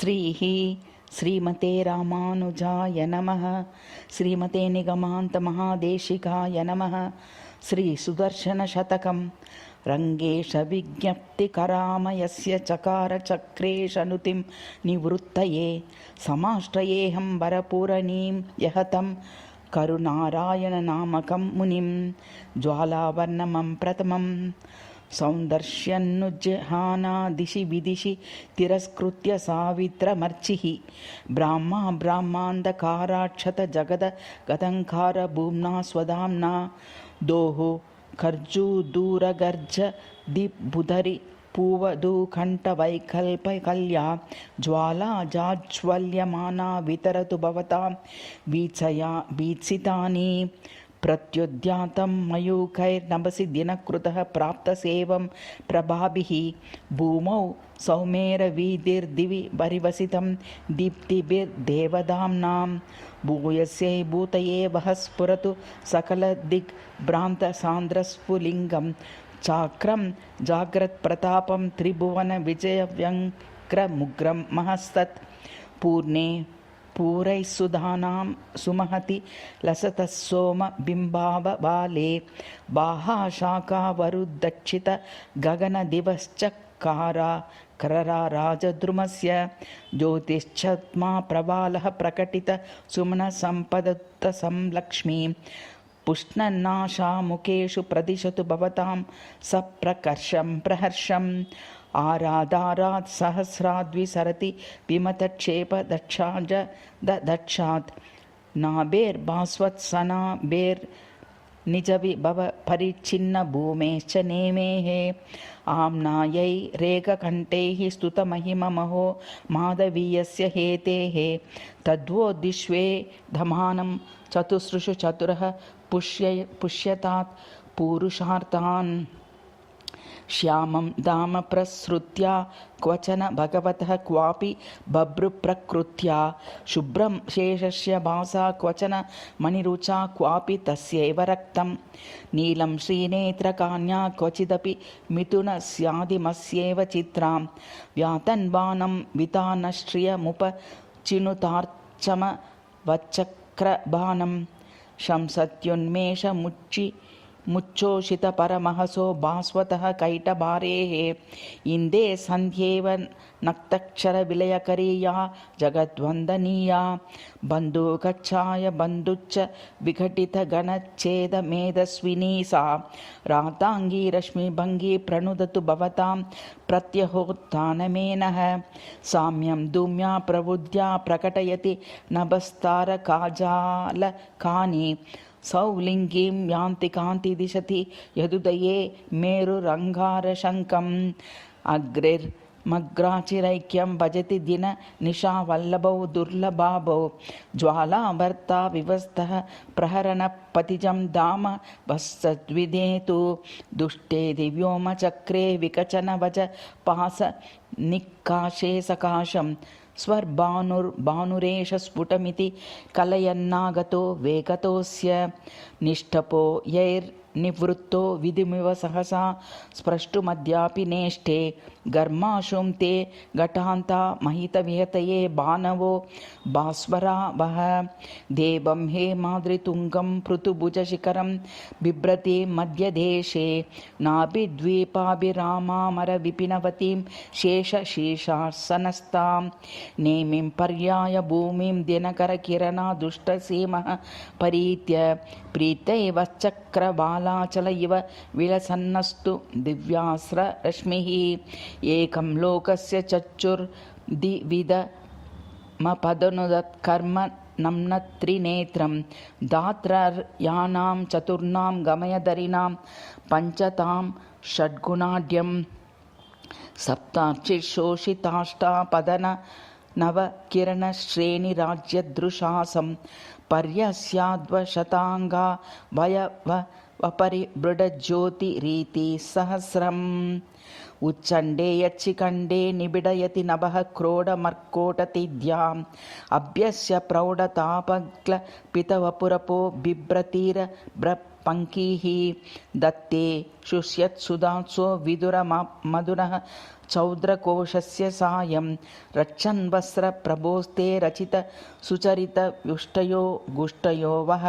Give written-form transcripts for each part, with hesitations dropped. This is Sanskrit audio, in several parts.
श्रीमते रामानुजाय नमः। श्रीमते निगमान्तमहादेशिकाय नमः। श्रीसुदर्शनशतकं रङ्गेशविज्ञप्तिकरामयस्य चकारचक्रेशनुतिं निवृत्तये समाश्रयेऽहं वरपूरणीं यहतं करुनारायणनामकं मुनिं ज्वालावर्णमं प्रथमं सौन्दर्यन्नुज्जहाना दिशि विदिशि तिरस्कृत्य सावित्रमर्चिः ब्राह्मान्धकाराक्षत जगदगतङ्कार भूम्ना स्वधाम्ना दोः खर्जूदूरगर्ज दिग्बुधरि पूवधूकण्ठवैकल्पकल्या ज्वाला जाज्वल्यमाना वितरतु भवतां वीत्सितानि प्रत्युद्यातं मयूखैर्नभसि दिनकृतः प्राप्तसेवं प्रभाभिः भूमौ सौमेरवीधिर्दिवि परिवसितं दीप्तिभिर्देवदाम्नां भूयस्यै भूतये वः स्फुरतु सकलदिग्भ्रान्तसान्द्रस्फुलिङ्गं चाक्रं जाग्रत्प्रतापं त्रिभुवनविजयव्यङ्ग्रमुग्रं महस्तत् पूर्णे पूरैः सुधानां सुमहति लसतः सोमबिम्बावबाले बाहाशाखावरुदक्षित गगनदिवश्चक्राराजद्रुमस्य ज्योतिश्चत्मा प्रवालः प्रकटित सुमनसम्पदत्तसंलक्ष्मी पुष्णन्नाशामुखेषु प्रदिशतु भवतां सप्रकर्षं प्रहर्षम् आरादारात् सहस्राद्विसरति विमतक्षेपदक्षाज दक्षात् नाभेर्भास्वत्सनाभेर्निजविभव परिच्छिन्नभूमेश्च नेमेः आम्नायैरेककण्ठैः स्तुतमहिममहो माधवीयस्य हेतेः तद्वोद्दिश्वे धमानं चतुसृषु चतुरः पुष्यतात् पूरुषार्थान् श्यामं धाम प्रसृत्या क्वचन भगवतः क्वापि बभ्रुप्रकृत्या शुभ्रं शेषस्य भासा क्वचन मणिरुचा क्वापि तस्यैव रक्तं नीलं श्रीनेत्रकान्या क्वचिदपि मिथुनस्यादिमस्यैव चित्रां व्यातन्वानं वितानश्रियमुपचिनुतार्चमवच्चक्रबाणं मुच्चोषितपरमहसो भास्वतः कैटभारेः इन्दे सन्ध्येव नक्तक्षरविलयकरीया जगद्वन्दनीया बन्धुकच्छाय बन्धुच्च विघटितगणच्छेदमेधस्विनी सा राताङ्गी रश्मिभङ्गी प्रणुदतु भवतां प्रत्यहोत्थानमेनः साम्यं धूम्या प्रबुद्ध्या प्रकटयति नभस्तारकाजालकानि सौलिङ्गीं यान्ति कान्ति दिशति यदुदये मेरुरङ्गारशङ्कम् अग्रिर्मग्राचिरैक्यं भजति दिन निशावल्लभौ दुर्लभाभौ ज्वालावर्ता विवस्तः प्रहरणपतिजं धाम वत्सद्विधेतु दुष्टे दिव्योमचक्रे विकचनवज पास निक्काशे सकाशं स्वर्भानुरेष स्फुटमिति कलयन्नागतो वेगतोऽस्य निष्ठपो यैर्निवृत्तो विधिमिव सहसा स्प्रष्टुमद्यापि नेष्टे गर्माशुं ते घटान्ता महितविहतये बाणवो भास्वरा वः देवं हेमाद्रितुङ्गं पृथुभुजशिखरं बिभ्रति मध्यदेशे नाभिद्वीपाभिरामामरविपिनवतीं शेषशीर्षासनस्तां नेमिं पर्याय भूमिं दिनकरकिरणा दुष्टसीमः परीत्य प्रीतैवश्चक्रबालाचल इव विलसन्नस्तु दिव्यास्ररश्मिः एकं लोकस्य चक्षुर्दिविधमपदनुदत्कर्म नम्नत्रिनेत्रं दात्रर्याणां चतुर्णां गमयधरिणां पञ्चतां षड्गुणाढ्यं सप्तार्चिशोषिताष्टापदन नवकिरणश्रेणिराज्यदृशासं पर्यस्याद्वशताङ्गा वपरिबृढज्योतिरीति सहस्रम् उच्चण्डे यच्चिकण्डे निबिडयति नभः क्रोडमर्कोटतिद्याम् अभ्यस्य प्रौढतापग्लपितवपुरपो बिभ्रतीरभ्रपङ्कीः दत्ते शुष्यत्सुधात्सो विदुरमधुनः चौद्रकोशस्य सायं रक्षन् वस्त्रप्रभोस्ते रचित सुचरितयुष्टयो गुष्टयो वः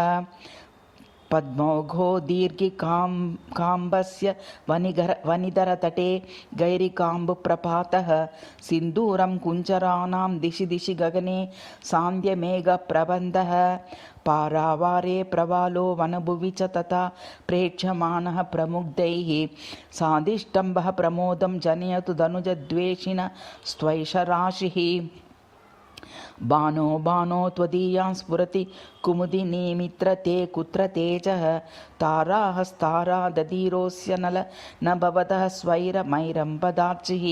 पद्मौघो दीर्घिकाम्बस्य वनिधरतटे गैरिकाम्बुप्रपातः सिन्दूरं कुञ्जराणां दिशि दिशि गगने सान्द्यमेघप्रबन्धः पारावारे प्रवालो वनभुवि च तथा प्रेक्ष्यमाणः प्रमुग्धैः साधिष्टम्भः प्रमोदं जनयतु धनुजद्वेषिण स्त्वैषराशिः बाणो बाणो त्वदीयां स्फुरति कुमुदिनीमित्र ते कुत्र तेजः ताराहस्तारा दधीरोऽस्य नल न भवतः स्वैरमैरं पदार्चिः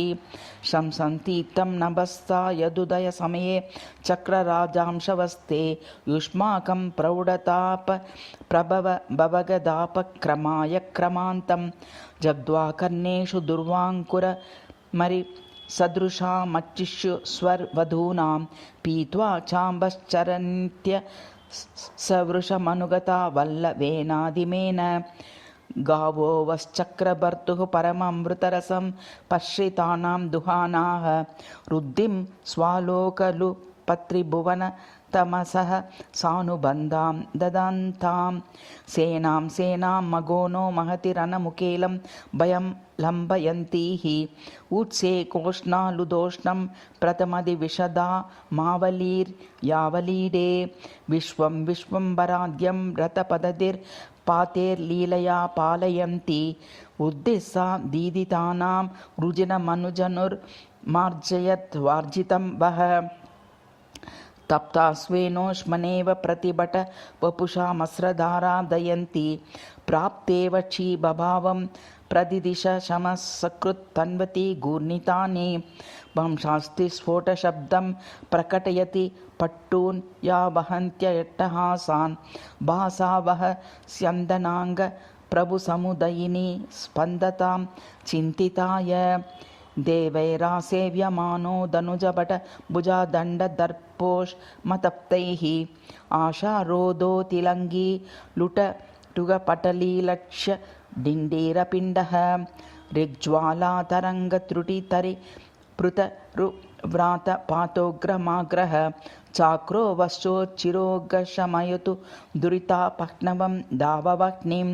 शंसन्तीर्थं नभस्ता यदुदयसमये चक्रराजांशवस्ते युष्माकं प्रौढताप प्रभव भवगदापक्रमाय क्रमान्तं जग्ध्वा कर्णेषु दुर्वाङ्कुरमरि सदृशा मच्चिष्यु स्वर्वधूनां पीत्वा चाम्बश्चरन्त्य सवृषमनुगता वल्लवेनादिमेन गावो वश्चक्रभर्तुः परममृतरसं पश्रितानां दुहानाः रुद्धिं स्वालोकलुपत्रिभुवन तमसः सानुबन्धां ददन्तां सेनां सेनां मघोनो महतिरनमुकेलं भयं लम्बयन्तीः उत्से कोष्णालुदोष्णं प्रथमदिविशदा मावलीर्यावलीडे विश्वं विश्वम्भराद्यं रथपदतिर्पातेर्लीलया पालयन्ती उद्दिशा दीदितानां रुजिनमनुजनुर्मार्जयद्वार्जितं वः तप्तास्वेनोष्मनेव प्रतिभट वपुषामस्रधारा दयन्ती प्राप्तेव क्षीबभावं प्रदिदिश शमः सकृत्तन्वती गूर्णितानि वंशास्ति स्फोटशब्दं प्रकटयति पट्टून् या वहन्त्यट्टहासान् भासावह स्यन्दनाङ्ग प्रभुसमुदयिनी स्पन्दतां चिन्तिताय देवैरासेव्यमानो दनुजभट भुजादण्डदर्पोष्मतप्तैः आशारोधोतिलङ्गी लुटटुगपटलीलक्ष्य डिण्डीरपिण्डः ऋग्ज्वालातरङ्गत्रुटितरि पृतरुव्रातपातोग्रमाग्रह चाक्रो वश्चोच्चिरोगशमयतु दुरितापह्नवं दाववह्निं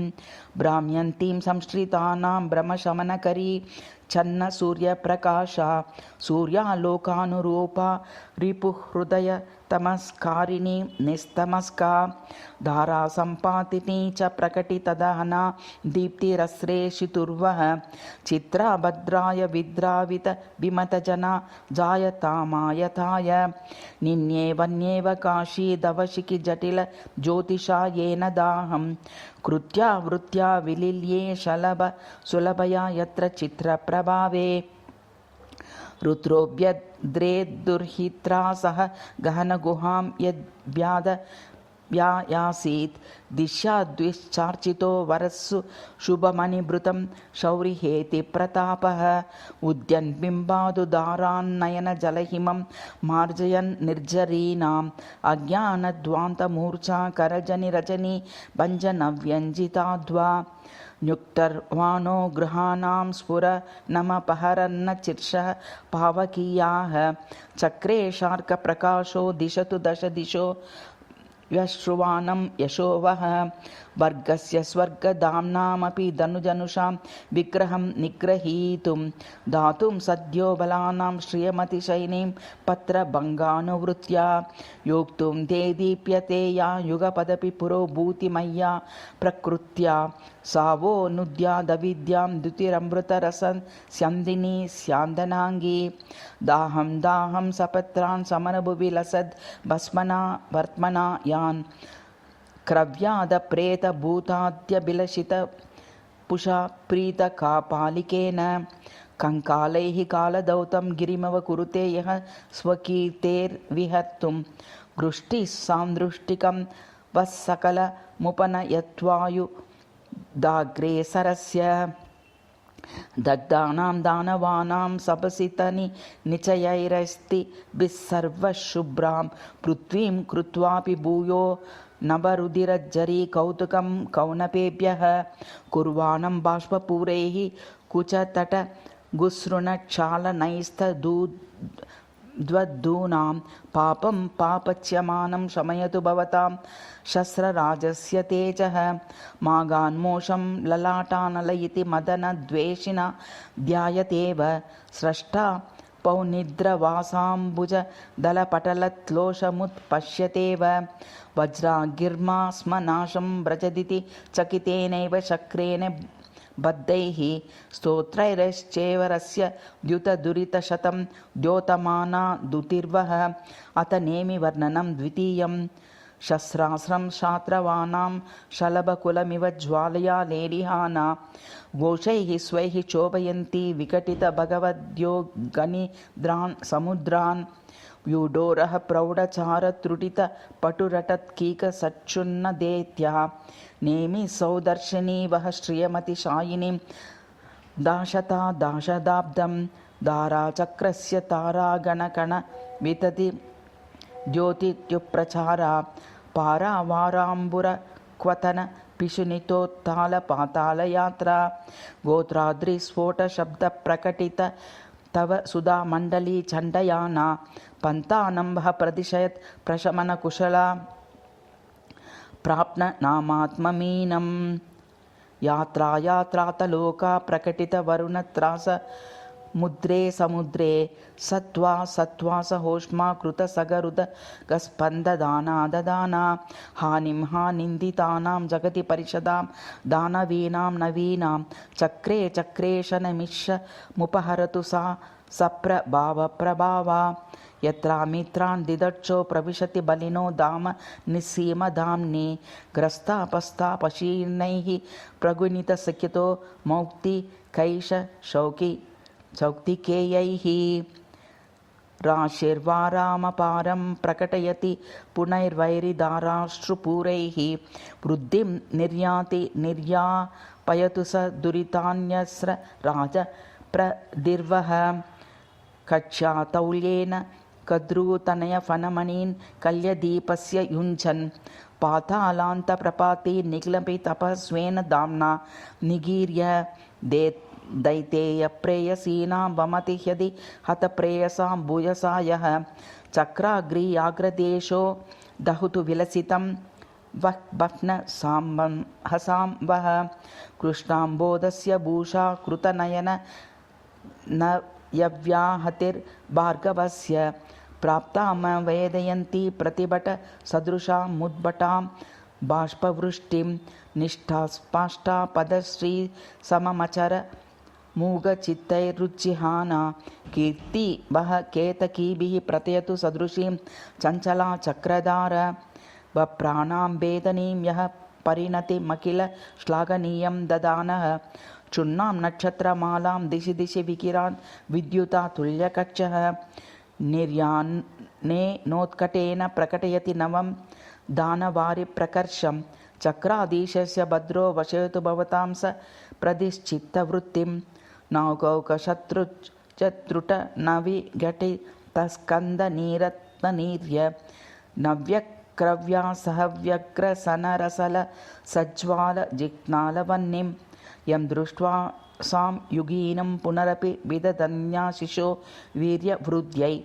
भ्राम्यन्तीं संश्रितानां भ्रमशमनकरी चन्न सूर्यप्रकाशा सूर्यालोकानुरूपा रिपुहृदय तमस्कारिणी निस्तमस्का धारासम्पातिनी च प्रकटितदहना दीप्तिरस्रेषितुर्वः चित्रा भद्राय विद्रावित विमतजना जायतामायताय निन्येवन्येव काशीदवशिखि जटिल ज्योतिषा येन दाहं कृत्या वृत्त्या विलिल्ये शलभ सुलभया यत्र चित्रप्रभावे रुद्रोऽभ्यद्रेद्दुर्हित्रा सह गहनगुहां यद्व्यायासीत् दिश्याद्विश्चार्चितो वरस्सु शुभमणिभृतं शौरिहेति प्रतापः उद्यन्बिम्बादुदारान्नयनजलहिमं मार्जयन् निर्झरीणाम् अज्ञानध्वान्तमूर्छा करजनिरजनी भञ्जनव्यञ्जिताध्वा न्युक्तर्वाणो गृहाणां स्फुरनमपहरन्न शीर्षः पावकीयाः चक्रे शार्कप्रकाशो दिशतु दश दिशो व्यश्रुवाणं यशोवः वर्गस्य स्वर्गधाम्नामपि धनुजनुषां विग्रहं निग्रहीतुं दातुं सद्यो बलानां श्रियमतिशयिनीं पत्रभङ्गानुवृत्त्या योक्तुं ते दीप्यते या युगपदपि पुरोभूतिमय्या प्रकृत्या सावो नुद्यादविद्यां द्युतिरमृतरसं स्यन्दिनी स्यान्दनाङ्गी दाहं दाहं सपत्रान् समरभुवि लसद् भस्मना वर्त्मना यान् क्रव्यादप्रेतभूताद्यभिलषित पुषा प्रीतकापालिकेन कङ्कालैः कालदौतं गिरिमव कुरुते यः स्वकीर्तेर्विहर्तुं वृष्टिः सान्दृष्टिकं वः सकलमुपनयत्वायुदाग्रेसरस्य दग्धानां दानवानां सपसितनि निचयैरस्ति बिस्सर्वशुभ्रां पृथ्वीं कृत्वापि भूयो नवरुधिरज्जरी कौतुकं कौनपेभ्यः कुर्वाणं बाष्पपूरैः कुचतटगुसृणक्षालनैस्तदूनां पापं पापच्यमानं शमयतु भवतां शस्त्रराजस्य तेजः मागान्मोषं ललाटानलयिति मदनद्वेषिणा ध्यायतेव स्रष्टा पौनिद्रवासाम्बुजदलपटलत्लोषमुत्पश्यतेव वज्रागिर्मा स्म नाशं व्रजदिति चकितेनैव शक्रेण बद्धैः स्तोत्रैश्चैवरस्य द्युतदुरितशतं द्योतमाना दुतिर्वः अथ नेमिवर्णनं द्वितीयं शस्त्रास्त्रं शात्रवानां शलभकुलमिव ज्वालया लेलिहाना घोषैः स्वैः चोभयन्ती विकटितभगवद्योगनिद्रान् समुद्रान् व्यूढोरः प्रौढचारत्रुटितपटुरटत्कीकसच्छुन्नदेत्या नेमि सौदर्शिनी वः श्रियमतिशायिनीं दाशता दाशदाब्दं दाराचक्रस्य तारागणकणवितति द्योतित्युप्रचारा पारावाराम्बुरक्वथन पिशुनितोत्तालपातालयात्रा गोत्राद्रिस्फोटशब्दप्रकटित तव सुधामण्डली चण्डयाना पन्तानम्बः प्रतिशयत् प्रशमनकुशला प्राप्ननामात्ममीनं यात्रायात्रातलोका प्रकटितवरुणत्रास मुद्रे समुद्रे सत्वा सत्वा सहोष्मा कृतसगरुदगस्पन्ददाना ददाना हानिं हानिन्दितानां जगति परिषदां दानवीनां नवीनां चक्रे चक्रे शनमिषमुपहरतु सा सप्रभावप्रभावा यत्रामित्रान् दिदक्षो प्रविशति बलिनो धाम निस्सीमधाम्नि ग्रस्तापस्तापशीर्णैः प्रगुणितसख्यतो मौक्तिकैष चौक्तिकेयैः राशिर्वारामपारं प्रकटयति पुनैर्वैरिदाराश्रुपूरैः वृद्धिं निर्याति निर्यापयतु स दुरितान्यस्र राजप्रदिर्वः कक्ष्यातौल्येन कद्रूतनयफनमणीन् कल्यदीपस्य युञ्जन् पातालान्तप्रपाते निग्लपितपस्वेन दाम्ना निगीर्य दैतेयप्रेयसीनां वमति ह्यदि हतप्रेयसां भूयसा यः चक्राग्र्याग्रदेशो दहुतु विलसितं वह्नसां वः कृष्णाम्बोधस्य भूषा कृतनयन न यव्याहतिर्भार्गवस्य प्राप्तां वेदयन्ती प्रतिभट सदृशामुद्भटां बाष्पवृष्टिं निष्ठास्पाष्टा पदश्री सममचर मूगचित्तैरुज्जिहाना कीर्ति वः केतकीभिः प्रतयतु सदृशीं चञ्चला चक्रधार वप्राणां वेदनीं यः परिणतिमखिल श्लाघनीयं ददानः चुन्नां नक्षत्रमालां दिशि दिशि विकिरान् विद्युता तुल्यकक्षः निर्याने नोत्कटेन प्रकटयति नवं दानवारिप्रकर्षं चक्राधीशस्य भद्रो वशयतु भवतां स प्रदिश्चित्तवृत्तिं नौकौकशत्रुजत्रुटनविघटितस्कन्दनीरत्ननीर्य नव्यक्रव्यासहव्यग्रसनरसल सज्ज्वालजिह्नालवह्निं यं दृष्ट्वा सां युगीनं पुनरपि विदधन्याशिशो वीर्यवृद्ध्यै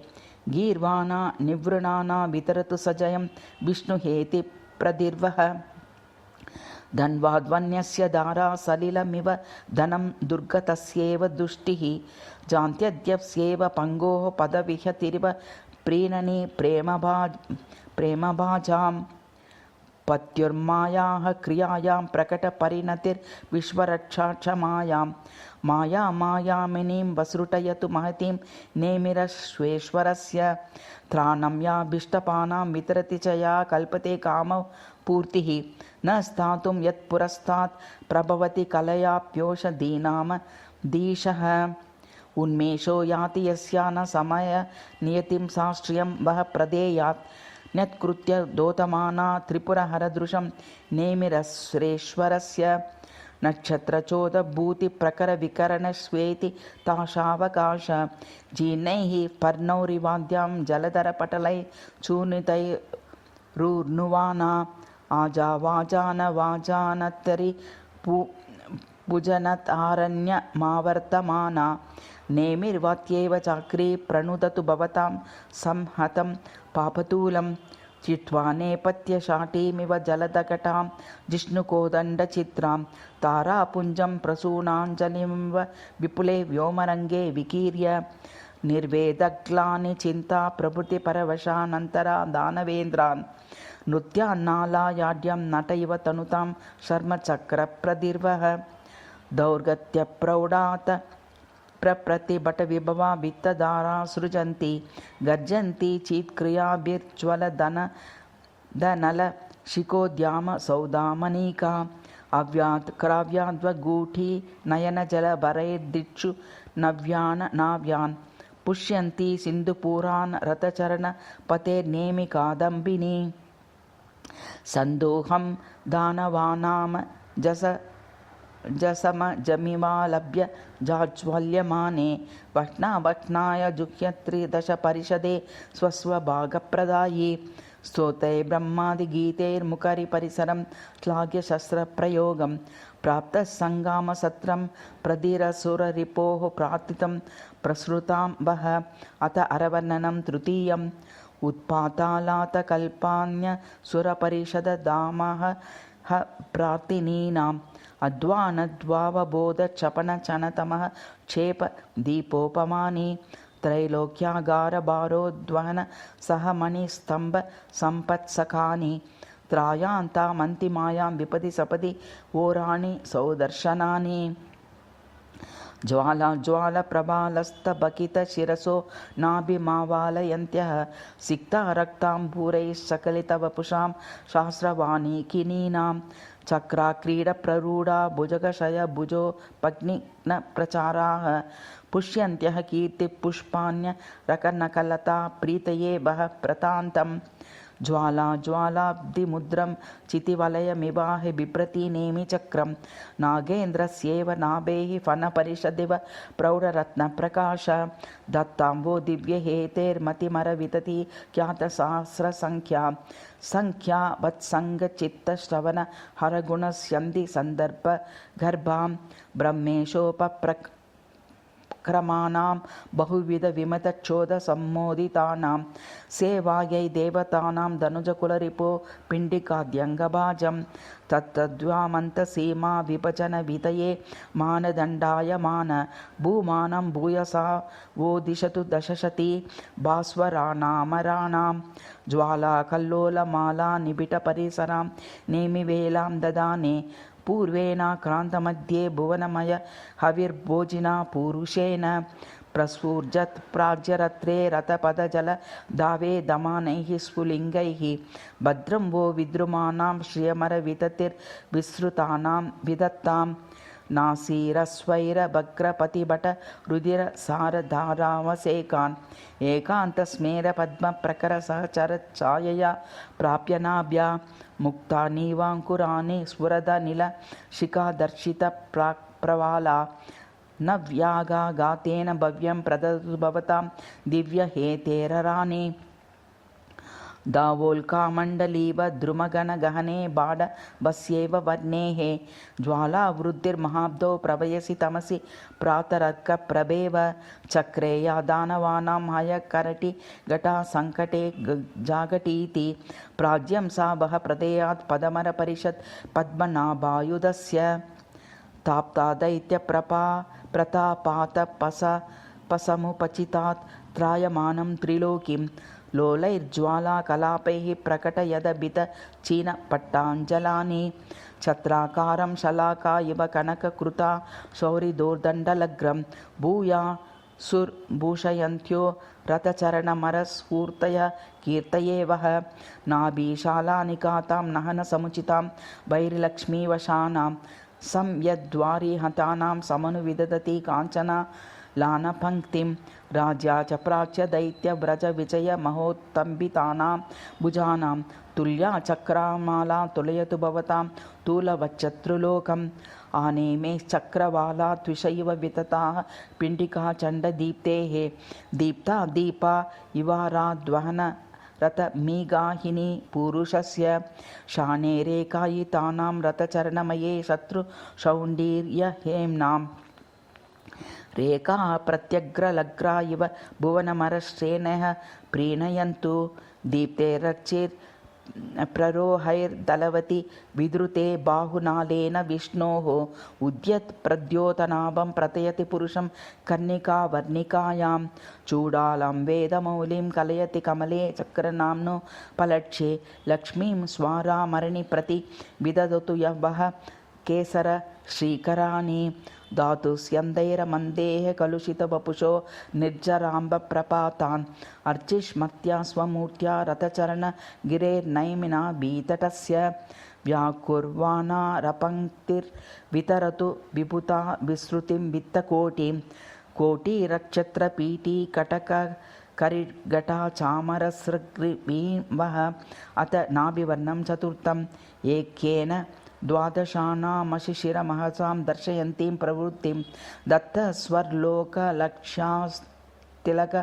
गीर्वाणा निवृणाना वितरतु सजयं विष्णुहेति प्रदिर्वः धन्वाध्वन्यस्य धारा सलिलमिव धनं दुर्गतस्येव दुष्टिः जान्त्यद्यस्येव पङ्गोः पदविहतिरिव प्रीणनि प्रेमभाजां पत्युर्मायाः क्रियायां प्रकटपरिणतिर्विश्वरक्षाक्षमायां मायामिनीं वसृटयतु महतीं नेमिरश्वेश्वरस्य त्राणं याभीष्टपानां वितरति च या कल्पते कामपूर्तिः न स्थातुं यत्पुरस्तात् प्रभवति कलयाप्योषधीनां दीशः उन्मेषो याति यस्या न समय नियतिं सा श्रियं वः प्रदेयात् न्यत्कृत्य दोतमाना त्रिपुरहरदृशं नेमिरश्वेश्वरस्य नक्षत्रचोदभूतिप्रकरविकरणश्वेति ताशावकाश जीर्णैः पर्णौरिवाद्यां जलधरपटलैः चूर्णितैरुर्नुवाना आजावाजानवाजानतरि पुजनतारण्यमावर्तमाना नेमिर्वात्येव चाक्री प्रणुदतु भवतां संहतं पापतूलं चित्वा नेपथ्यशाटीमिव जलदकटां जिष्णुकोदण्डचित्रां तारापुञ्जं प्रसूनाञ्जलिमिव विपुले व्योमरङ्गे विकीर्य निर्वेदग्लानि चिन्ता प्रभृतिपरवशानन्तरा दानवेन्द्रान् नृत्यान्नालायाड्यं नट इव तनुतां शर्मचक्रप्रदीर्वः दौर्गत्यप्रौढात् प्रप्रतिभटविभवा वित्तधारा सृजन्ति गर्जन्ति चित्क्रियाभिर्ज्वलदनलशिखोद्यामसौदामनीका अव्यात् क्राव्याद्वगूठी नयनजलभरैर्दिक्षु नाव्यान् पुष्यन्ति सिन्धुपुरान् रथचरणपतेर्नेमि कादम्बिनी सन्दोहं दानवानां जसमजमिवालभ्य जाज्वल्यमाने वह्नाय जुह्यत्रिदशपरिषदे स्वस्वभागप्रदायी स्तोत्रै ब्रह्मादिगीतैर्मुखरिपरिसरं श्लाघ्य शस्त्रप्रयोगं प्राप्तः सङ्गामसत्रं प्रदीरसुररिपोः प्रार्थितं प्रसृतां वः अथ अरवर्णनं तृतीयम् उत्पातालातकल्पान्यसुरपरिषददामः प्रार्थिनीनाम् अध्वानद्वावबोधचपनचनतमः क्षेप दीपोपमानि त्रैलोक्यागारभारोद्वहन सहमणिस्तम्भ सम्पत्सखानि त्रायान्तामन्तिमायां विपदि सपदि ओराणि सौदर्शनानि ज्वालाप्रभालस्तबकितशिरसो नाभिमावालयन्त्यः सिक्ता रक्ताम्बूरैः सकलितवपुषां शास्त्रवाणिकिनीनां चक्राक्रीडप्ररूढा भुजगशयभुजोपग्निप्रचाराः पुष्यन्त्यः कीर्तिपुष्पाण्यरकनकलता प्रीतये वः प्रतान्तम् ज्वालाब्धिमुद्रं चितिवलयमिवाहि बिभ्रतीनेमि चक्रं नागेन्द्रस्येव नाभेः फनपरिषदिव प्रौढरत्नप्रकाश दत्ताम्बो दिव्यहेतेर्मतिमरवितती ख्यातसहस्रसङ्ख्या वत्सङ्गचित्तश्रवण हरगुणस्यन्ति सन्दर्भगर्भां ब्रह्मेशोपक्रमाणां बहुविधविमतच्छोधसम्मोदितानां सेवायै देवतानां धनुजकुलरिपो पिण्डिकाद्यङ्गभाजं तत्तद्वामन्तसीमा विभजनविधये मानदण्डायमान भूमानं भूयसा वो दिशतु दशशती भास्वराणामराणां ज्वालाकल्लोलमाला निबिडपरिसरां नेमिवेलां ददाने पूर्वेणाक्रान्तमध्ये भुवनमय हविर्भोजिना पूरुषेण प्रस्फुर्जत् प्राज्यरत्रे रथपदजल दावे दमानैः स्फुलिङ्गैः भद्रं वो विद्रुमाणां श्रियमरविततिर्विसृतानां विदत्तां नासीरस्वैरभग्रपतिभट रुधिरसारधारावसेकान् एकान्तस्मेरपद्मप्रकरसहचरच्छायया प्राप्य नाभ्या मुक्तानीवाङ्कुराणि स्फुरदनिलशिखादर्शितप्रवाला नव्यागातेन भव्यं प्रददतु भवतां दिव्यहेतेरराणि दावोल्कामण्डलीव द्रुमगणगहने बाडभस्यैव वर्णेः ज्वालावृद्धिर्महाब्दौ प्रवयसि तमसि प्रातरर्कप्रभेव चक्रे या दानवानां हयकरटि घटा सङ्कटे जागटीति प्राज्यं सा वः प्रदेयात् पदमरपरिषत् पद्मनाभायुधस्य ताप्ता दैत्यप्रतापातपसमुपचितात् त्रायमानं त्रिलोकीं लोलैर्ज्वालाकलापैः प्रकटयदभित चीनपट्टाञ्जलानि छत्राकारं शलाका इव कनककृता शौरिदोर्दण्डलग्रं भूयासुर्भूषयन्त्यो रथचरणमरस्फूर्तय कीर्तये वः नाभीशालानिकातां नहनसमुचितां भैर्लक्ष्मीवशानां संयद्वारिहतानां समनुविदधति काञ्चना लानपङ्क्तिं राज्या च प्राच्य दैत्यव्रजविजयमहोत्तम्बितानां भुजानां तुल्या चक्रामाला तुलयतु भवतां तूलवच्चत्रुलोकम् आनेमे चक्रवाला त्विषैव वितताः पिण्डिका चण्डदीप्तेः दीप्ता दीपा इवाराद्वहन रथमीगाहिनी पुरुषस्य शानेरेकायितानां रथचरणमये शत्रुशौण्डीर्यहेम्नाम् रेखा प्रत्यग्रलग्रा इव भुवनमरश्रेणः प्रीणयन्तु दीप्तेरर्चिर् प्ररोहैर्दलवति विधृते बाहुनालेन विष्णोः उद्यत् प्रद्योतनाभं प्रतयति पुरुषं कर्णिकावर्णिकायां चूडालं वेदमौलिं कलयति कमले चक्रनाम्नो पलक्ष्ये लक्ष्मीं स्वारामरणि प्रति विदधतु यवः केसर श्रीकराणि धातुस्यन्दैरमन्देः कलुषितवपुषो निर्जराम्बप्रपातान् अर्चिष्मत्या स्वमूर्त्या रथचरणगिरेर्नैमिना बीतटस्य व्याकुर्वाणारपङ्क्तिर्वितरतु विभुता विसृतिं वित्तकोटिं कोटिरक्षत्रपीठी कटककरिघटा चामरसृग्रीवः अथ नाभिवर्णं चतुर्थम् एकेन द्वादशानामशिशिरमहसां दर्शयन्तीं प्रवृत्तिं दत्तस्वर्लोकलक्ष्यास्तिलक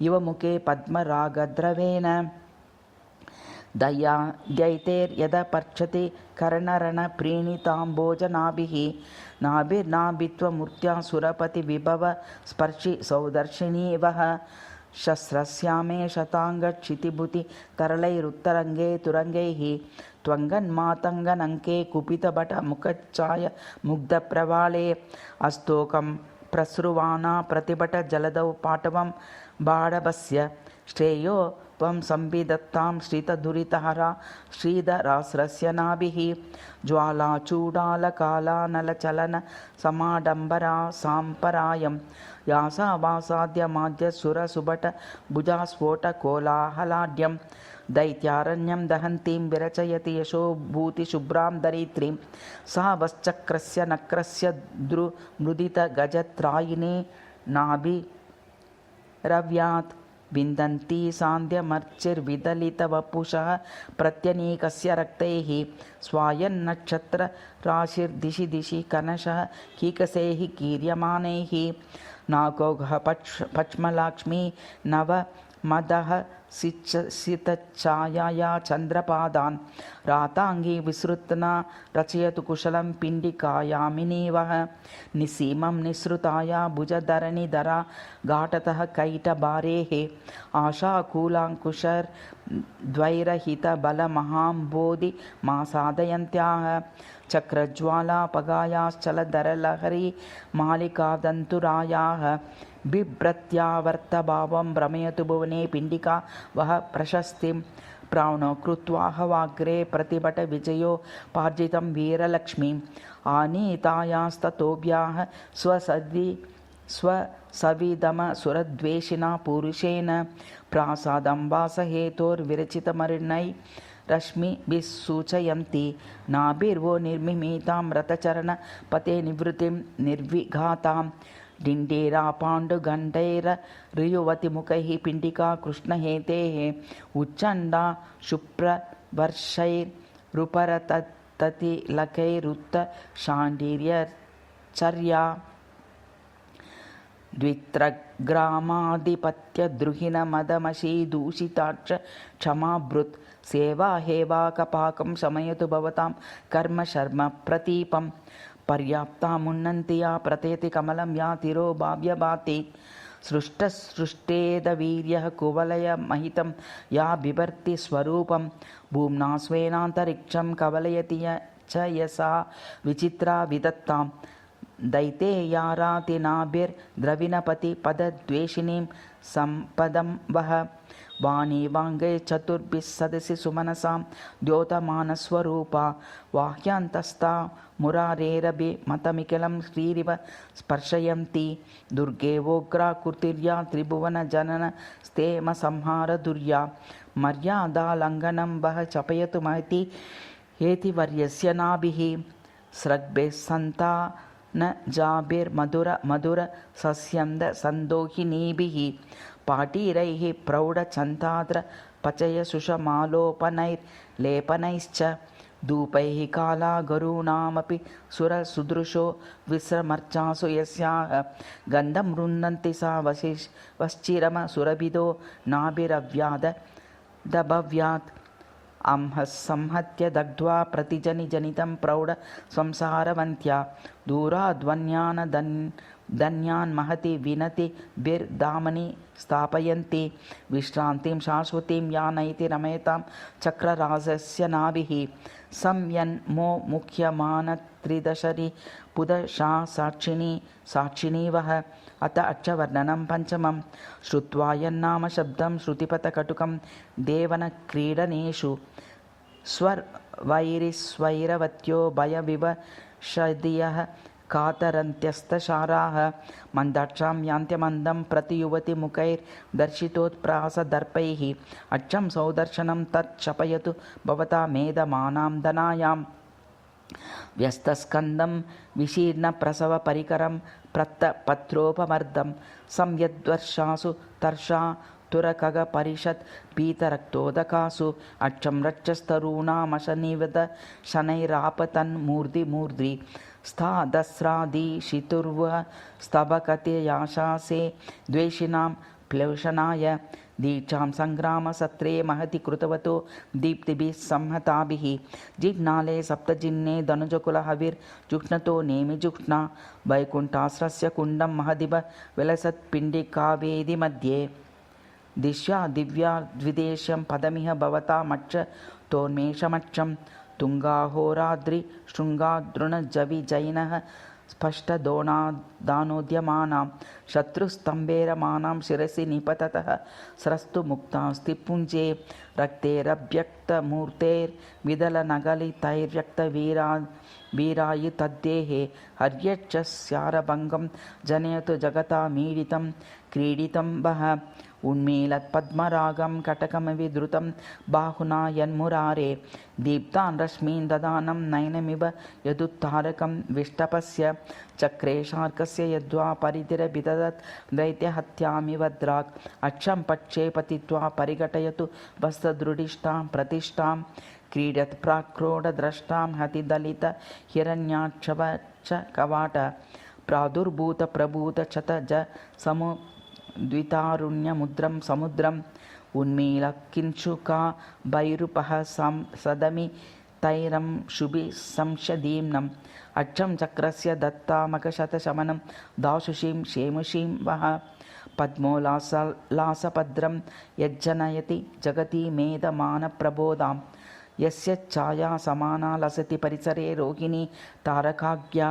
इव मुखे पद्मरागद्रवेण दयैतेर्यदपर्च्छति कर्णरणप्रीणिताम्बोजनाभिः नाभिर्नाभित्वमूर्त्या सुरपतिविभव स्पर्शि सौदर्शिनीवः शस्त्रस्यामे शताङ्गक्षितिभुति तरलैरुत्तरङ्गे तुरङ्गैः त्वङ्गन्मातङ्गनङ्के कुपितभटमुखच्छाय मुग्धप्रवाले अस्तोकं प्रसृवाणा प्रतिभटजलदौ पाटवं बाडभस्य श्रेयो त्वं संविदत्तां श्रितदुरितहरा श्रीधरास्रस्य नाभिः ज्वालाचूडालकालानलचलन समाडम्बरा साम्परायं यासावासाद्यमाद्यसुरसुभट भुजास्फोटकोलाहलाढ्यं दैत्यारण्यं दहन्तीं विरचयति यशोभूतिशुभ्रां दरित्रीं सा वश्चक्रस्य नक्रस्य मृदितगजत्रायिनी नाभिरव्यात् विन्दन्ती सान्ध्यमर्चिर्विदलितवपुषः प्रत्यनीकस्य रक्तैः स्वायन्नक्षत्रराशिर्दिशि दिशि कनशः कीकसैः कीर्यमानैः नागौघः पक्ष्मलाक्ष्मी नवमदः सितच्छायाया चन्द्रपादान् राताङ्गी विसृतना रचयतु कुशलं पिण्डिकायामिनीवः निसीमं निःसृताया भुजधरणिधरा घाटतः कैटभारेः आशाकूलाङ्कुशर्द्वैरहितबलमहाम्बोधि मासादयन्त्याः चक्रज्वालापगायाश्चलधरलहरी मालिकादन्तुरायाः बिभ्रत्यावर्तभावं भ्रमयतु भुवने पिण्डिका वः प्रशस्तिं प्राणो कृत्वाहवाग्रे प्रतिभटविजयो पार्जितं वीरलक्ष्मीम् आनीतायास्ततोभ्याः स्वसविदमसुरद्वेषिणा पुरुषेण प्रासादं वासहेतोर्विरचितमरुणै रश्मिभिः सूचयन्ति नाभिर्वो निर्मिमीतां रथचरणपते निवृत्तिं निर्विघातां डिण्डेरा पाण्डुगण्डैरयुवतिमुखैः पिण्डिका कृष्णहेतेः उच्चण्डा शुभ्रवर्षैरुपरततिलकैरुत्तशाण्डिर्यचर्या द्वित्रग्रामाधिपत्यद्रुहिणमदमशीदूषिताक्ष क्षमाभृत् सेवा हेवाकपाकं शमयतु भवतां कर्म शर्म प्रतीपं पर्याप्तामुन्नन्ति या प्रतयति कमलं या तिरो भाव्यभाति सृष्टसृष्टेदवीर्यः कुवलयमहितं या बिभर्ति स्वरूपं भूम्ना स्वेनान्तरिक्षं कवलयति च यसा विचित्रा विदत्तां दैतेयारातिनाभिर्द्रविणपतिपदद्वेषिणीं सम्पदं वः वाणी वाङ्गे चतुर्भिः सदसि सुमनसां द्योतमानस्वरूपा वाह्यान्तस्था मुरारेरभिमतमिखिलं श्रीरिव स्पर्शयन्ती दुर्गे वोग्राकृतिर्या त्रिभुवनजननस्तेमसंहारदुर्या मर्यादालङ्घनं वः चपयतु महती हेतिवर्यस्य नाभिः स्रग्भिः सन्ता न जाभिर्मधुरसस्यन्द सन्दोहिनीभिः पाटीरैः प्रौढछन्दाद्रपचयसुषमालोपनैर्लेपनैश्च धूपैः कालागरूणामपि सुरसुदृशो विस्रमर्चासु यस्याः गन्धं रुन्दन्ति सा वश्चिरमसुरभिदो नाभिरव्यादभव्यात् अंहः संहत्य दग्ध्वा प्रतिजनिजनितं प्रौढ संसारवन्त्या दूराद्वन्यान् महति विनतिभिर्धामनि स्थापयन्ति विश्रान्तिं शाश्वतीं या नैति रमयतां चक्रराजस्य नाभिः संयन्मो मुख्यमानत्रिदशरि पुदशा साक्षिणी वः अत अक्षवर्णनं पञ्चमं श्रुत्वा यन्नाम शब्दं श्रुतिपथकटुकं देवनक्रीडनेषु स्वैरिस्वैरवत्यो भयविवशदियः कातरन्त्यस्तशाराः मन्दाक्षां यान्त्यमन्दं प्रतियुवतिमुखैर्दर्शितोत्प्रासदर्पैः अक्षं सौदर्शनं तच्छपयतु भवता मेधमानां दनायाम् व्यस्तस्कन्दं विशीर्णप्रसवपरिकरं प्रत्तपत्रोपमर्दं संयद्वर्षासु तर्षा तुरकगपरिषत् पीतरक्तोदकासु अक्षं रक्षस्तरूणामशनिवद शनैरापतन्मूर्ध्नि स्थादस्रादिशितुर्वः स्तबकतियाशासे द्वेषिणां प्लवशनाय दीक्षां सङ्ग्रामसत्रे महति कृतवतो दीप्तिभिः संहताभिः जिह्नाले सप्तजिह्ने धनुजकुलहविर्जुह्नतो नेमिजुह्ना वैकुण्ठास्रस्य कुण्डं महदिव विलसत्पिण्डिकावेदि मध्ये दिश्या दिव्या द्विदेशं पदमिह भवतामक्षतोन्मेषमक्षं तुङ्गाहोराद्रिशृङ्गाद्रुणजविजैनः स्पष्टदानोद्यमानां शत्रुस्तम्भेरमाणां शिरसि निपततः स्रस्तु मुक्तास्तिपुञ्जे रक्तेरभ्यक्तमूर्तेर्विदलनगलितैर्व्यक्तवीरायि हर्यक्षस्यारभङ्गं जनयतु जगतामीडितं क्रीडितं वः उन्मीलत्पद्मरागं कटकमविधृतं बाहुना यन्मुरारे दीप्तान् रश्मीन् ददानं नयनमिव यदुत्तारकं विष्टपस्य चक्रे शार्कस्य यद्वा परिधिरभिददत् दैत्यहत्यामिव द्राक् अक्षं पक्षे पतित्वा परिघटयतु वस्तदृढिष्टां प्रतिष्ठां क्रीडत् प्राक्रोडद्रष्टां हतिदलित हिरण्याक्षवच कवाट प्रादुर्भूत चतज समु द्वितारुण्यमुद्रं समुद्रम् उन्मीलकिंशुका भैरुपः सदमि तैरं शुभि संशदीम्नम् अक्षं चक्रस्य दत्तामकशतशमनं दाशुषीं शेमुषीं वः पद्मोल्लासपद्रं यज्जनयति जगति मेधमानप्रबोधाम् यस्य छाया समाना लसति परिसरे रोहिणी तारकाज्ञा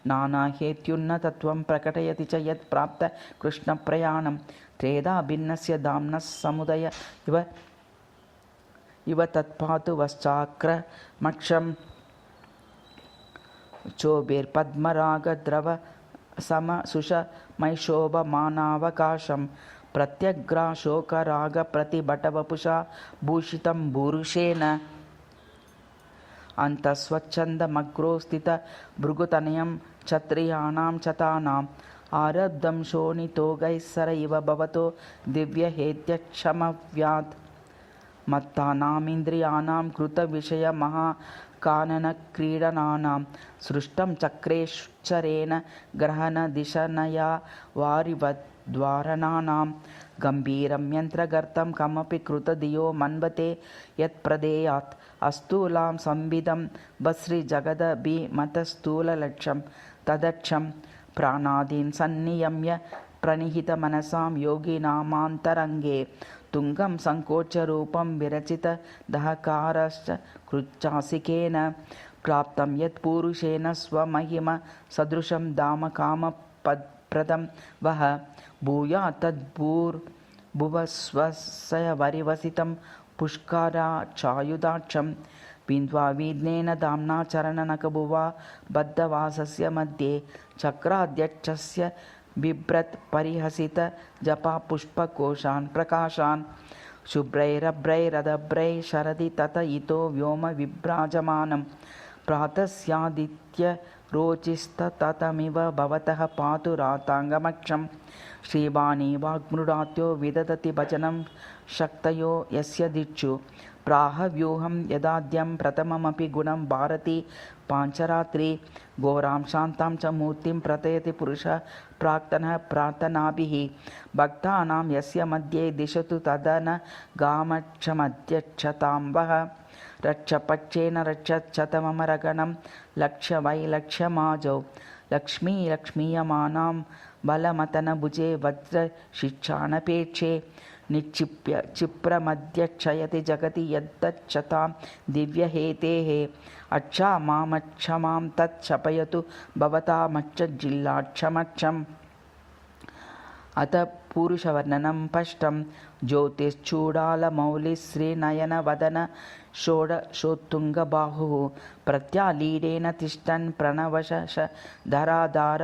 नानाहेत्युन्नतत्वं प्रकटयति च यत् प्राप्त कृष्णप्रयाणं त्रेधा भिन्नस्य धाम्नः समुदय इव तत्पातु वश्चाक्रमक्षं चोभिर्पद्मरागद्रव समसुषमैशोभमानावकाशं प्रत्यग्राशोकरागप्रतिभटवपुषा भूषितं भूरुषेण अन्तःस्वच्छन्दमग्रो स्थित भृगुतनयं क्षत्रियाणां चतानाम् आरब्धं शोणितोगैस्सर इव भवतो दिव्यहेत्यक्षमव्यात् मत्तानामिन्द्रियाणां कृतविषयमहाकाननक्रीडनानां सृष्टं चक्रेश्चरेण ग्रहणदिशनया वारिवद्वारणानां गम्भीरं यन्त्रगर्तं कमपि कृतधियो मन्वते यत्प्रदेयात् अस्तूलां संविदं वस्रिजगदभिमतस्थूललक्ष्यं तदक्षं प्राणादीन् सन्नियम्य प्रणिहितमनसां योगिनामान्तरङ्गे तुङ्गं सङ्कोचरूपं विरचित दहकारश्च कृच्चासिकेन प्राप्तं यत्पूरुषेण स्वमहिम सदृशं धाम कामप्रदं वः भूयात् तद्भूर्भुवस्वस्य पुष्कराचायुधाक्षं विन्द्वा विघ्नेन धाम्ना चरणनखभुवा बद्धवासस्य मध्ये चक्राध्यक्षस्य बिभ्रत् परिहसित जपा पुष्पकोशान् प्रकाशान् शुभ्रैरभ्रैरदभ्रैः शरदि तत इतो व्योम विभ्राजमानं प्रातस्यादित्यरोचिस्ततमिव भवतः पातु राताङ्गमक्षं श्रीवाणी वाग्मृडात्यो विदधति भजनं शक्तयो यस्य दिक्षु प्राहव्यूहं यदाद्यं प्रथममपि गुणं भारती पाञ्चरात्रि घोरां शान्तां च मूर्तिं प्रथयति पुरुषः प्राक्तनः प्रार्थनाभिः भक्तानां यस्य मध्ये दिशतु तदनगामक्षमध्यक्षतां वः रक्षपक्षेन रक्षच्छतममरगणं लक्ष्यवैलक्ष्यमाजौ लक्ष्मीयमानां बलमतनभुजे वज्रशिक्षाणपेक्षे निक्षिप्य क्षिप्रमध्यक्षयति जगति यद्दच्छतां दिव्यहेतेः अक्षामामक्षमां तच्छपयतु भवतामक्षजिल्लाक्षमक्षम् अथ पुरुषवर्णनं स्पष्टं ज्योतिश्चूडालमौलिश्रीनयनवदन षोडशोत्तुङ्गबाहुः प्रत्यालीडेन तिष्ठन् प्रणवशधराधार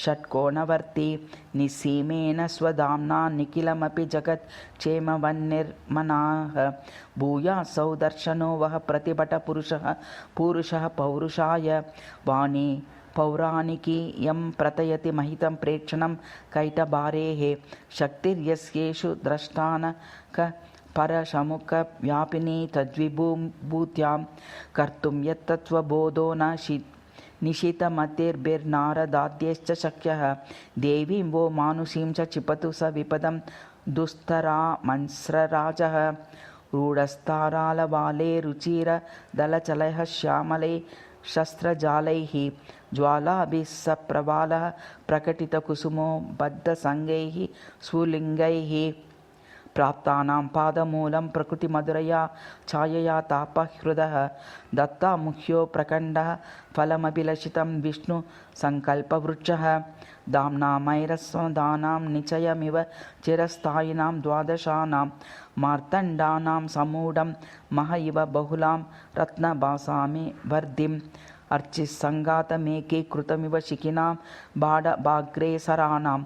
षट्कोणवर्ती निसीमेन स्वधाम्ना निखिलमपि जगत् क्षेमवन्निर्मनाः भूयासौ दर्शनो वः प्रतिभटपुरुषः पौरुषाय वाणी पौराणिकी यं प्रतयति महितं प्रेक्षणं कैटभारेः शक्तिर्यस्येषु द्रष्टानक परशमुखव्यापिनी तद्विभूत्यां कर्तुं यत्तत्त्वबोधो न निशितमतिर्भिर्नारदाद्यश्च शक्यः देवीं वो मानुषीं च क्षिपतु स विपदं दुस्तरामंस्रराजः रूढस्तारालवाले रुचिरदलचलः श्यामले शस्त्रजालैः ज्वालाभिः सप्रवालः प्रकटितकुसुमो बद्धसङ्गैः स्फुलिङ्गैः प्राप्तानां पादमूलं प्रकृतिमधुरया छायया तापहृदः दत्तामुख्यो प्रखण्डः फलमभिलषितं विष्णुसङ्कल्पवृक्षः दाम्नामैरस्वदानां निचयमिव चिरस्थायिनां द्वादशानां मार्तण्डानां समूढं मह इव बहुलां रत्नभासामि वर्धिम् अर्चिस्सङ्गातमेकीकृतमिव शिखिनां बाडभाग्रेसराणां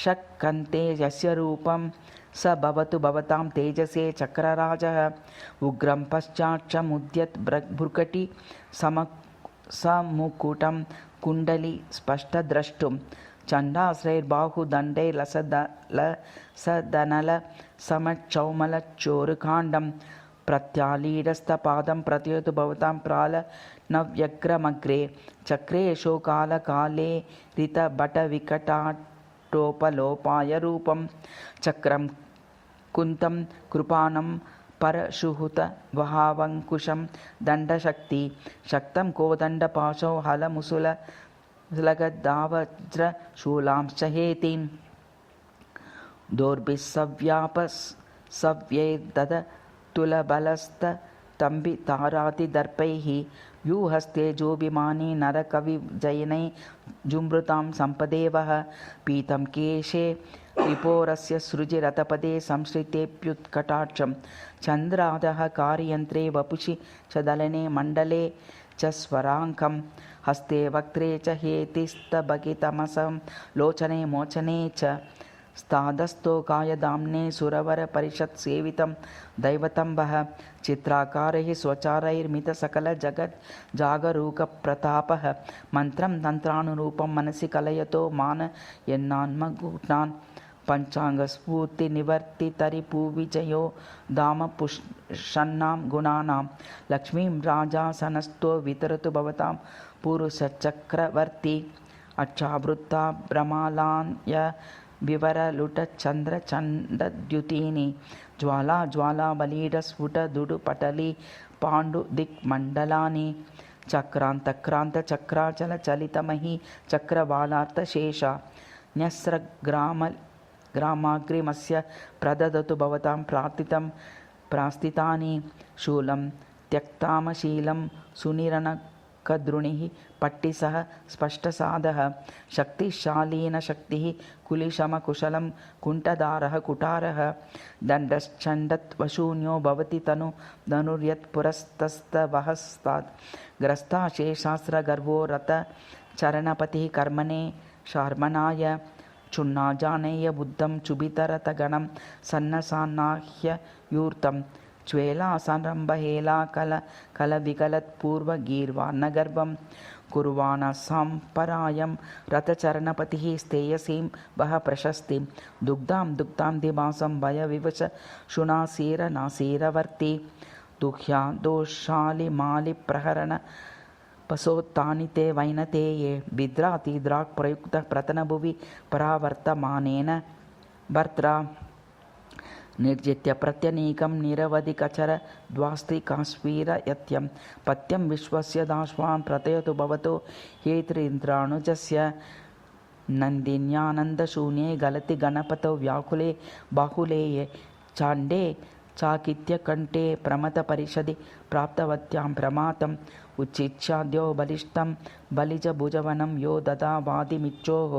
षट्कन्ते यस्य रूपं स भवतु भवतां तेजसे चक्रराजः उग्रं पश्चाक्षमुद्यत् भ्रुकटि समुकुटं कुण्डली स्पष्टद्रष्टुं चण्डाश्रैर्बाहुदण्डैर्लसदनल समक्षौमलच्चोरुकाण्डं प्रत्यालीडस्थपादं प्रतयतु भवतां प्रालनव्यग्रमग्रे चक्रे शोकालकाले ऋतभटविकटाटोपलोपाय रूपं चक्रं कुन्तं कृपानं परशुहुत वहावङ्कुशं दण्डशक्ति शक्तं कोदण्डपाशौ हलमुसुलगदावज्रशूलांश्च हेतिं दोर्भिः सव्यापसव्यैर्दधतुलबलस्तम्भितारातिदर्पैः व्यूहस्तेजोभिमानी नरकविजयनै जुमृतां सम्पदेवः पीतं केशे विपोरस्य सृजिरतपदे संश्रितेऽप्युत्कटाक्षं चन्द्रादः कार्यन्त्रे वपुषि च दलने मण्डले च स्वराङ्कं हस्ते वक्त्रे च हेतिस्तबकितमसं लोचने मोचने च स्तादस्तोकायदाम्ने सुरवरपरिषत्सेवितं दैवतं वः चित्राकारैः स्वचारैर्मितसकलजगज्जागरूकप्रतापः मन्त्रं तन्त्रानुरूपं मनसि कलयतो मानयन्नान्मगूढान् पञ्चाङ्गस्फूर्तिनिवर्तितरिपुविजयो धाम पुष्षन्नां गुणानां लक्ष्मीं राजासनस्थो वितरतु भवतां पुरुषचक्रवर्ती अक्षावृत्ता भ्रमालान्य विवरलुटचन्द्रचण्डद्युतीनि ज्वालाबलीडस्फुटदुडुपटली पाण्डुदिक्मण्डलानि चक्रान्तक्रान्तचक्राचलचलितमही चक्रवालार्थशेषा न्यस्रग्रामाग्रिमस्य प्रददतु भवतां प्रास्थितानि शूलं त्यक्तामशीलं सुनिरणकद्रुणिः पट्टिसः स्पष्टसादः शक्तिशालीनशक्तिः कुलिशमकुशलं कुण्ठधारः कुटारः दण्डश्चण्डत्वशून्यो भवति धनुर्यत्पुरस्तस्तवहस्तात् ग्रस्ताशेषास्त्रगर्भो रथचरणपतिः कर्मणे शार्मणाय चुण्णाजानेय बुद्धं चुभितरथगणं सन्नसान्नाह्ययूर्तं च्वेलासंरम्भहेला कलविकलत्पूर्वगीर्वाणगर्भं कुर्वाणसां परायं रथचरणपतिः स्थेयसीं वह प्रशस्तिं दुग्धां दुग्धां दिवासं वयविवश शुनासीरनासीरवर्ती दुह्या दोषालिमालिप्रहरण पशोत्तानि ते वैनते ये बिद्रातिद्राक् प्रयुक्तः प्रतनभुवि परावर्तमानेन भर्त्रा निर्जित्य प्रत्यनीकं निरवधिकचर द्वास्त्रिकाश्वीरयत्यं पत्यं विश्वस्य दाश्वान् प्रतयतु भवतो हेतृन्द्राणुजस्य नन्दिन्यानन्दशून्ये गलति गणपतौ व्याकुले बाहुले ये चाण्डे चाकित्यकण्ठे प्रमथपरिषदि प्राप्तवत्यां प्रमातम् उच्चिच्याद्यो बलिष्ठं बलिजभुजवनं यो ददावादिमिच्छोः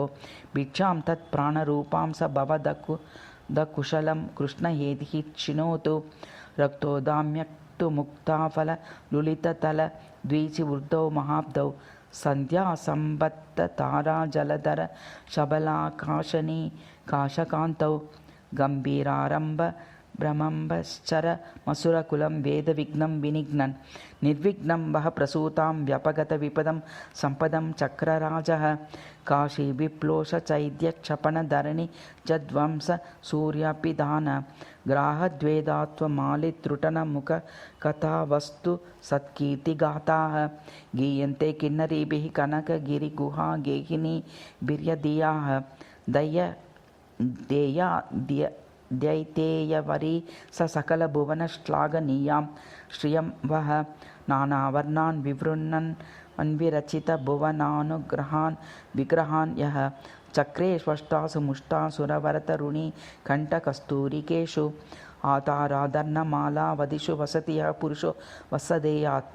भिक्षां तत्प्राणरूपां स भवदकुशलं कृष्णयेदिः चिनोतु रक्तोदाम्यक्तुमुक्ताफललुलिततलद्वीचिवृद्धौ महाब्धौ सन्ध्यासम्बद्धताराजलधर शबलाकाशनी काशकान्तौ गम्भीरारम्भ ब्रह्मंबश्चर मसुरकुलं वेदविघ्नं विनिघ्नन् निर्विघ्नं वह प्रसूतां व्यपगतविपदं सम्पदं चक्रराजः काशीविप्लोषचैद्यक्षपणधरणि जध्वंस सूर्यापिधान ग्राहद्वेदात्वमालित्रुटनमुखकथावस्तु सत्कीर्तिगाथाः गीयन्ते किन्नरीभिः कनकगिरिगुहा गेहिनी बिर्यदीयाः दैतेयवरी स सकलभुवनश्लाघनीयां श्रियं वह नानावर्णान् विवृण्णन् अन्विरचितभुवनानुग्रहान् विग्रहान् यः चक्रे स्पष्टासु मुष्टासुरवरतरुणी कण्ठकस्तूरिकेषु आताराधर्णमालावदिषु वसति यः पुरुषो वसदेयात्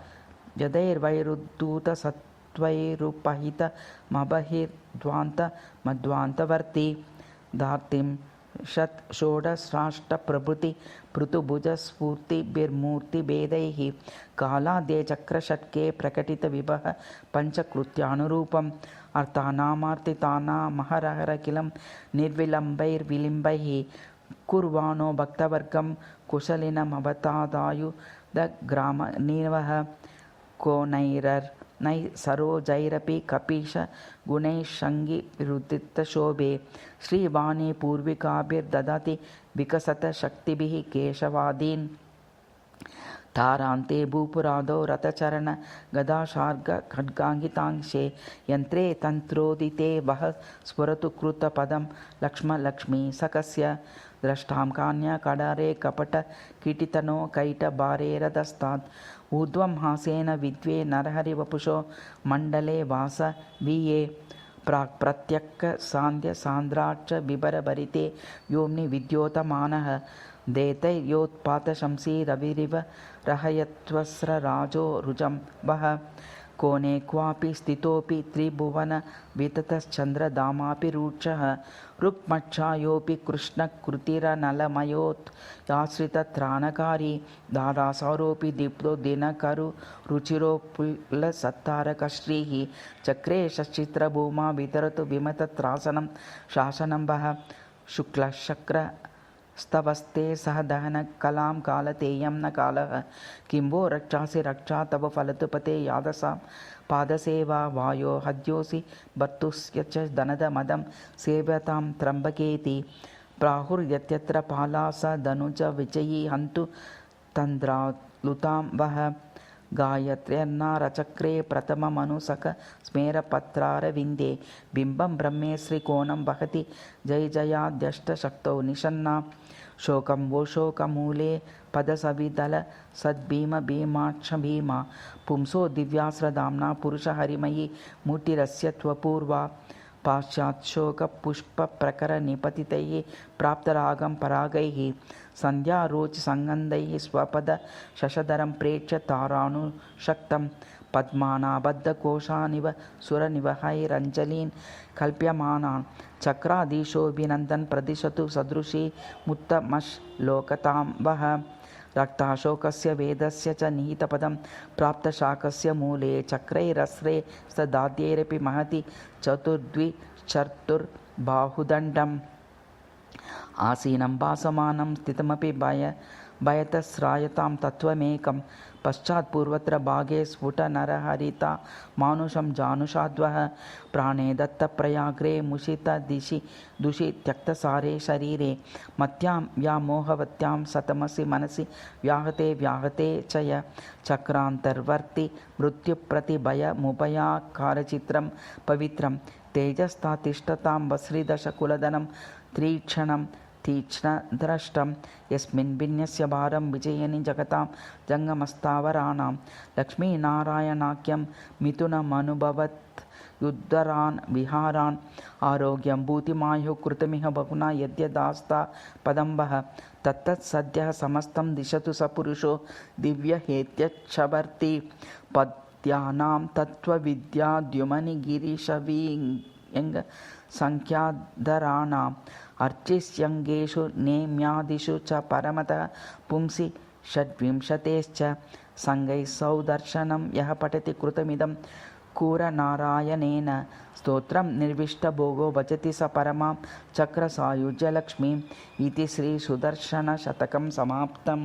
व्यदैर्वैरुद्धूतसत्त्वैरुपहितमबहिर्ध्वान्तमध्वान्तवर्ती धार्तिं षोडशाष्टप्रभृति पृथुभुजस्फूर्तिभिर्मूर्तिभेदैः कालाद्ये चक्रषट्के प्रकटितविभः पञ्चकृत्यानुरूपम् अर्थानामार्थितानामहरहरखिलं निर्विलम्बैर्विलिम्बैः कुर्वाणो भक्तवर्गं कुशलिनमवतादायुधग्रामनिवः को सरोजैरपि कपीश गुणैश्शङ्गिरुदितशोभे श्रीवाणी पूर्विकाभिर्ददति विकसतशक्तिभिः केशवादीन् तारान्ते भूपुरादौ रथचरण गदाशार्ग खड्गाङ्गितांशे यन्त्रे तन्त्रोदिते वह स्फुरतु कृतपदं लक्ष्मी सकस्य द्रष्टां कान्या कडारे कपट कीटितनो कैटभारेरदस्तात् ऊर्ध्वं हासेन विद्वे नरहरिवपुषो मण्डले वास वीये प्राक् प्रत्यक् सान्ध्य सान्द्राक्ष बिभरभरिते व्योम्नि विद्योतमानः देतैर्योत्पातशंसी रविरिव रहयत्वस्रराजो रुजं वः कोणे क्वापि स्थितोऽपि त्रिभुवन विततश्चन्द्रधामापि रूक्षः रुक्मक्षायोऽपि कृष्णकृतिरनलमयोत् याश्रितत्राणकारी दारासारोऽपि दीप्तो दिनकरु रुचिरो पुल्लसत्तारकश्रीः चक्रे षच्चित्रभूमा वितरतु विमतत्रासनं शासनं वः शुक्लशक्र स्तवस्ते सह दहन कलां कालतेयं न कालः किं वो रक्षासि रक्षा तव फलतु पते यादसां पादसेवा वायो हद्योऽसि भर्तुस्य च धनदमदं सेव्यतां त्र्यम्बकेति प्राहुर्यत्यत्र पाला स धनुज विजयी हन्तु तन्द्रालुतां वः गायत्र्यन्नारचक्रे प्रथममनुसक स्मेरपत्रारविन्दे बिम्बं ब्रह्मेश्रीकोणं वहति जय जयाद्यष्टशक्तौ निषन्ना शोकं वो शोकमूले पदसविदल सद्भीम भीमाक्ष भीमा पुंसो दिव्यास्रधाम्ना पुरुषहरिमयी मूर्तिरस्य त्वपूर्वा पाश्चाच्छोकपुष्पप्रकरनिपतितैः प्राप्तरागं परागैः सन्ध्यारोचसङ्गन्धैः स्वपद शशधरं प्रेक्ष्य तारानुशक्तं पद्मानाबद्धकोशानिव सुरनिवहैरञ्जलीन् कल्प्यमानान् चक्राधीशोऽभिनन्दन् प्रदिशतु सदृशी मुत्तमश्लोकतां वः रक्ताशोकस्य वेदस्य च निहितपदं प्राप्तशाकस्य मूले चक्रैरस्रे सदाद्यैरपि महति चतुर्द्विचर्तुर्बाहुदण्डम् आसीनं भासमानं स्थितमपि भयतस्रायतां तत्त्वमेकं पश्चात्पूर्वत्र भागे स्फुटनरहरिता मानुषं जानुषाद्वः प्राणे दत्तप्रयाग्रे मुषितदिशि दुषि त्यक्तसारे शरीरे मत्यां व्यामोहवत्यां सतमसि मनसि व्याहते व्याहते च य चक्रान्तर्वर्ति मृत्युप्रतिभयमुभयाकारचित्रं पवित्रं तेजस्तातिष्ठतां वस्रिदशकुलधनं त्रीक्षणं तीक्ष्णद्रष्टं यस्मिन् भिन्नस्य भारं विजयिनि जगतां जङ्गमस्थावराणां लक्ष्मीनारायणाख्यं मिथुनमनुभवत् युद्धरान् विहारान् आरोग्यं भूतिमायुः कृतमिह बहुना यद्यदास्ता पदम्बः तत्तत् सद्यः समस्तं दिशतु स पुरुषो दिव्यहेत्यच्छवर्ति पद्यानां तत्त्वविद्याद्युमनिगिरिशवीयङ्ग संख्याधराणाम् अर्चिष्यङ्गेषु नेम्यादिषु च परमतः पुंसि षड्विंशतेश्च सङ्गैः सौदर्शनं यः पठति कृतमिदं कूरनारायणेन स्तोत्रं निर्विष्टभोगो भजति स परमां चक्रसायुज्यलक्ष्मीम् इति श्रीसुदर्शनशतकं समाप्तम्।